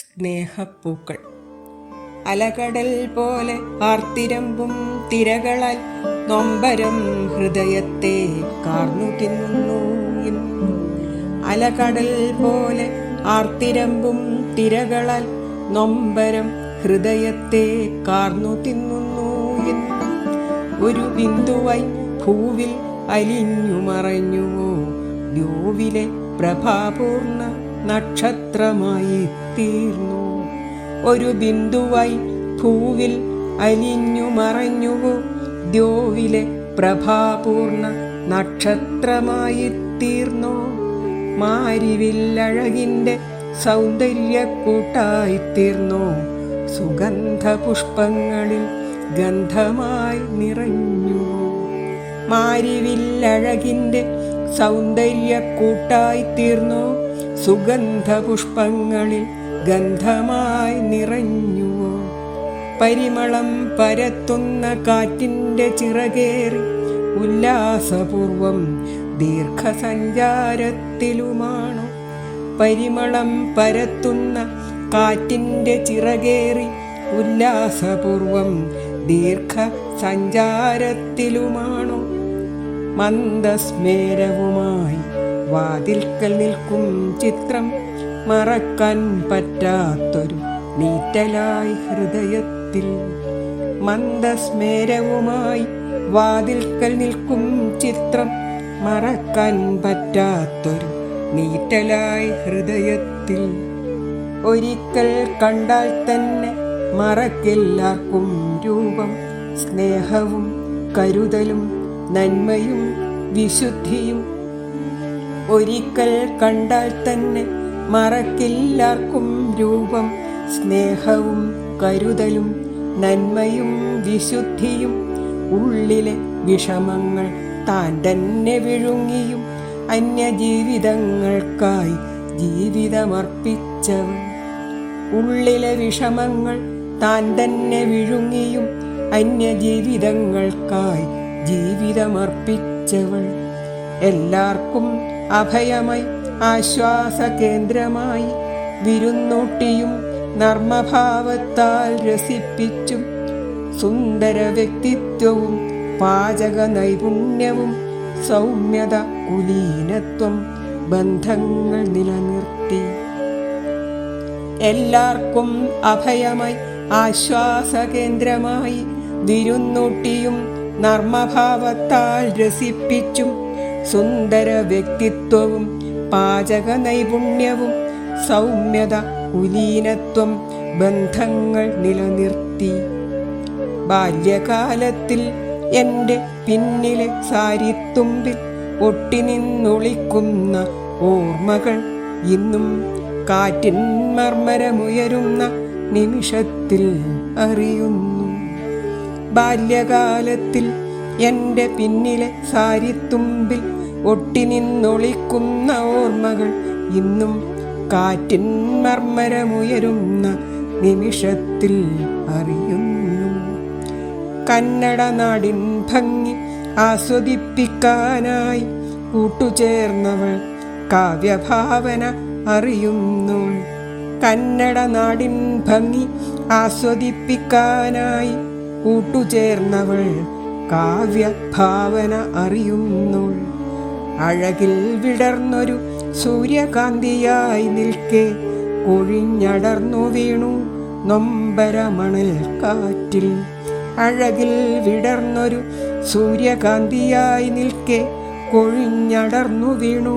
സ്നേഹപ്പൂക്കൾ. അലകടൽ പോലെ ആർത്തിരമ്പും തിരകളാൽ നൊമ്പരം ഹൃദയത്തെ കാർന്നു തിന്നുന്നു. അലകടൽ പോലെ ആർത്തിരമ്പും തിരകളാൽ നൊമ്പരം ഹൃദയത്തെ കാർന്നു തിന്നുന്നു. ഒരു ബിന്ദുവായി ഭൂവിൽ അലിഞ്ഞു മറഞ്ഞുവോ ദ്യോവിലെ പ്രഭാപൂർണ നക്ഷത്രമായി തീർന്നു. ഒരു ബിന്ദുവായി ഭൂവിൽ അലിഞ്ഞു മറഞ്ഞുവോ ദ്യോവിലെ പ്രഭാപൂർണ നക്ഷത്രമായി തീർന്നു. മാരിവില്ലഴകിൻ്റെ സൗന്ദര്യക്കൂട്ടായി തീർന്നു. സുഗന്ധ പുഷ്പങ്ങളിൽ ഗന്ധമായി നിറഞ്ഞു. മാരിവില്ലഴകിൻ്റെ സൗന്ദര്യക്കൂട്ടായി തീർന്നു. സുഗന്ധ പുഷ്പങ്ങളിൽ ഗന്ധമായി നിറഞ്ഞു. പരിമളം പരത്തുന്ന കാറ്റിൻ്റെ ചിറകേറി ഉല്ലാസപൂർവം ദീർഘസഞ്ചാരത്തിലുമാണു. പരിമളം പരത്തുന്ന കാറ്റിൻ്റെ ചിറകേറി ഉല്ലാസപൂർവം ദീർഘസഞ്ചാരത്തിലുമാണു. മന്ദസ്മേരവുമായി വാതിൽക്കൽ നിൽക്കും ചിത്രം മറക്കാൻ പറ്റാത്തൊരു നീറ്റലായി ഹൃദയത്തിൽ. മന്ദസ്മേരവുമായി വാതിൽക്കൽ നിൽക്കും ചിത്രം മറക്കാൻ പറ്റാത്തൊരു നീറ്റലായി ഹൃദയത്തിൽ. ഒരിക്കൽ കണ്ടാൽ തന്നെ മറക്കെല്ലാവർക്കും രൂപം. സ്നേഹവും കരുതലും നന്മയും വിശുദ്ധിയും. ഒരിക്കൽ കണ്ടാൽ തന്നെ മറക്കെല്ലാവർക്കും രൂപം. സ്നേഹവും കരുതലും നന്മയും വിശുദ്ധിയും. ഉള്ളിലെ വിഷമങ്ങൾ താൻ തന്നെ വിഴുങ്ങിയും അന്യജീവിതങ്ങൾക്കായി ജീവിതമർപ്പിച്ചവൾ. ഉള്ളിലെ വിഷമങ്ങൾ താൻ തന്നെ വിഴുങ്ങിയും അന്യജീവിതങ്ങൾക്കായി ജീവിതമർപ്പിച്ചവൾ. എല്ലാവർക്കും അഭയമായി ആശ്വാസ കേന്ദ്രമായി വിരുന്നൂട്ടിയും നർമ്മഭാവത്താൽ രസിപ്പിച്ചും സുന്ദര വ്യക്തിത്വവും പാചക നൈപുണ്യവും സൗമ്യത കുലീനത്വം ബന്ധങ്ങൾ നിലനിർത്തി. എല്ലാവർക്കും അഭയമായി ആശ്വാസ കേന്ദ്രമായി വിരുന്നൂട്ടിയും നർമ്മഭാവത്താൽ രസിപ്പിച്ചും സുന്ദര വ്യക്തിത്വവും പാചക നൈപുണ്യവും സൗമ്യത കുലീനത്വം ബന്ധങ്ങൾ നിലനിർത്തി. ബാല്യകാലത്തിൽ എൻ്റെ പിന്നിലെ സാരിത്തുമ്പിൽ ഒട്ടിനിന്നൊളിക്കുന്ന ഓർമ്മകൾ ഇന്നും കാറ്റിൻ മർമരമുയരുന്ന നിമിഷത്തിൽ അറിയുന്നു. ബാല്യകാലത്തിൽ എൻ്റെ പിന്നിലെ സാരിത്തുമ്പിൽ ഒട്ടിനിന്നൊളിക്കുന്ന ഓർമ്മകൾ ഇന്നും കാറ്റിൻ മർമരമുയരുന്ന നിമിഷത്തിൽ അറിയുന്നു. കന്നഡ നാടിൻ ഭംഗി ആസ്വദിപ്പിക്കാനായി കൂട്ടുചേർന്നവൾ കാവ്യഭാവന അറിയുന്നു. കന്നഡ നാടിൻ ഭംഗി ആസ്വദിപ്പിക്കാനായി കൂട്ടുചേർന്നവൾ കാവ്യഭാവന അറിയുന്നു. അഴകിൽ വിടർന്നൊരു സൂര്യകാന്തിയായി നിൽക്കെ കൊഴിഞ്ഞടർന്നു വീണു നൊമ്പരമണൽ കാറ്റിൽ. അഴകിൽ വിടർന്നൊരു സൂര്യകാന്തിയായി നിൽക്കെ കൊഴിഞ്ഞടർന്നു വീണു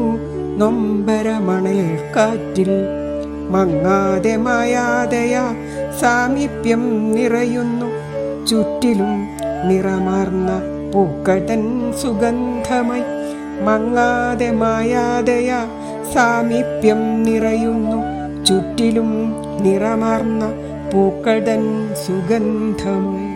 നൊമ്പരമണൽ കാറ്റിൽ. മങ്ങാതെ മായാതെയാ സാമീപ്യം നിറയുന്നു ചുറ്റിലും നിറമാർന്ന പൂക്കടൻ സുഗന്ധമായി. മങ്ങാതെ മായാതെയാ സാമീപ്യം നിറയുന്നു ചുറ്റിലും നിറമാർന്ന പൂക്കടൻ സുഗന്ധമായി.